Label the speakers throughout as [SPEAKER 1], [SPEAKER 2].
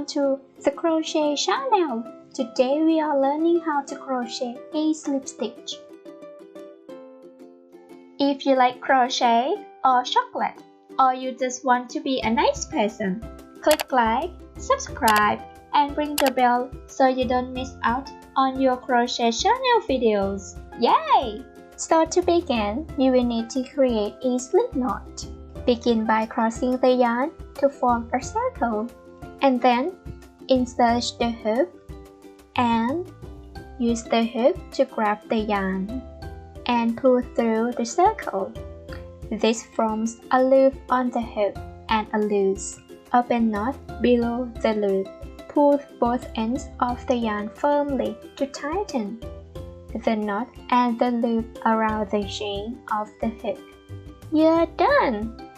[SPEAKER 1] Welcome to the Crochet Channel. Today we are learning how to crochet a slip stitch. If you like crochet or chocolate, or you just want to be a nice person, click like, subscribe, and ring the bell so you don't miss out on your Crochet Channel videos. Yay! So to begin, you will need to create a slip knot. Begin by crossing the yarn to form a circle, and then insert the hook and use the hook to grab the yarn and pull through the circle. This forms a loop on the hook and a loose, open knot below the loop. Pull both ends of the yarn firmly to tighten the knot and the loop around the chain of the hook. You're done!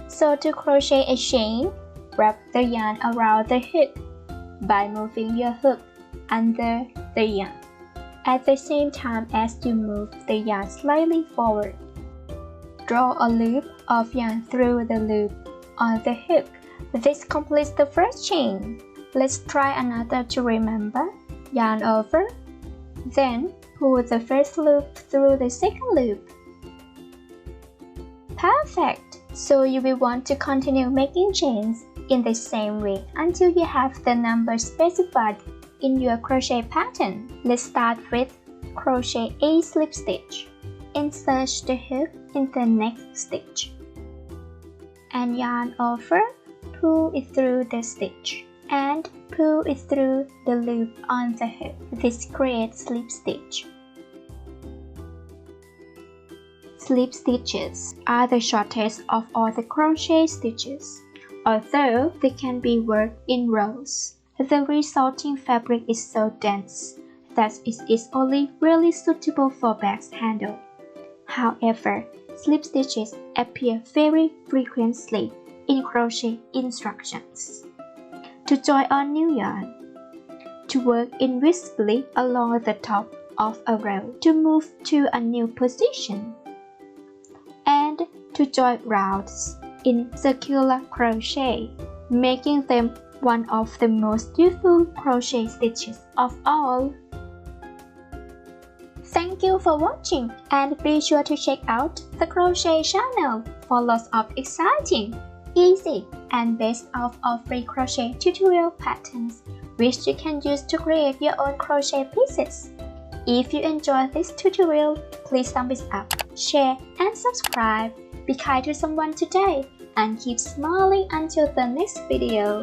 [SPEAKER 1] So to crochet a chain, wrap the yarn around the hook by moving your hook under the yarn at the same time as you move the yarn slightly forward. Draw a loop of yarn through the loop on the hook. This completes the first chain. Let's try another to remember. Yarn over, then pull the first loop through the second loop. Perfect! So you will want to continue making chains in the same way until you have the number specified in your crochet pattern. Let's start with crochet a slip stitch. Insert the hook in the next stitch and yarn over, pull it through the stitch and pull it through the loop on the hook. This creates slip stitch. Slip stitches are the shortest of all the crochet stitches, although they can be worked in rows. The resulting fabric is so dense that it is only really suitable for bags handle. However, slip stitches appear very frequently in crochet instructions. To join on new yarn, to work invisibly along the top of a row, to move to a new position, and to join rounds in circular crochet, making them one of the most useful crochet stitches of all. Thank you for watching, and be sure to check out the Crochet Channel for lots of exciting, easy, and best of all free crochet tutorial patterns which you can use to create your own crochet pieces. If you enjoyed this tutorial, please thumbs up, share, and subscribe. Be kind to someone today and keep smiling until the next video.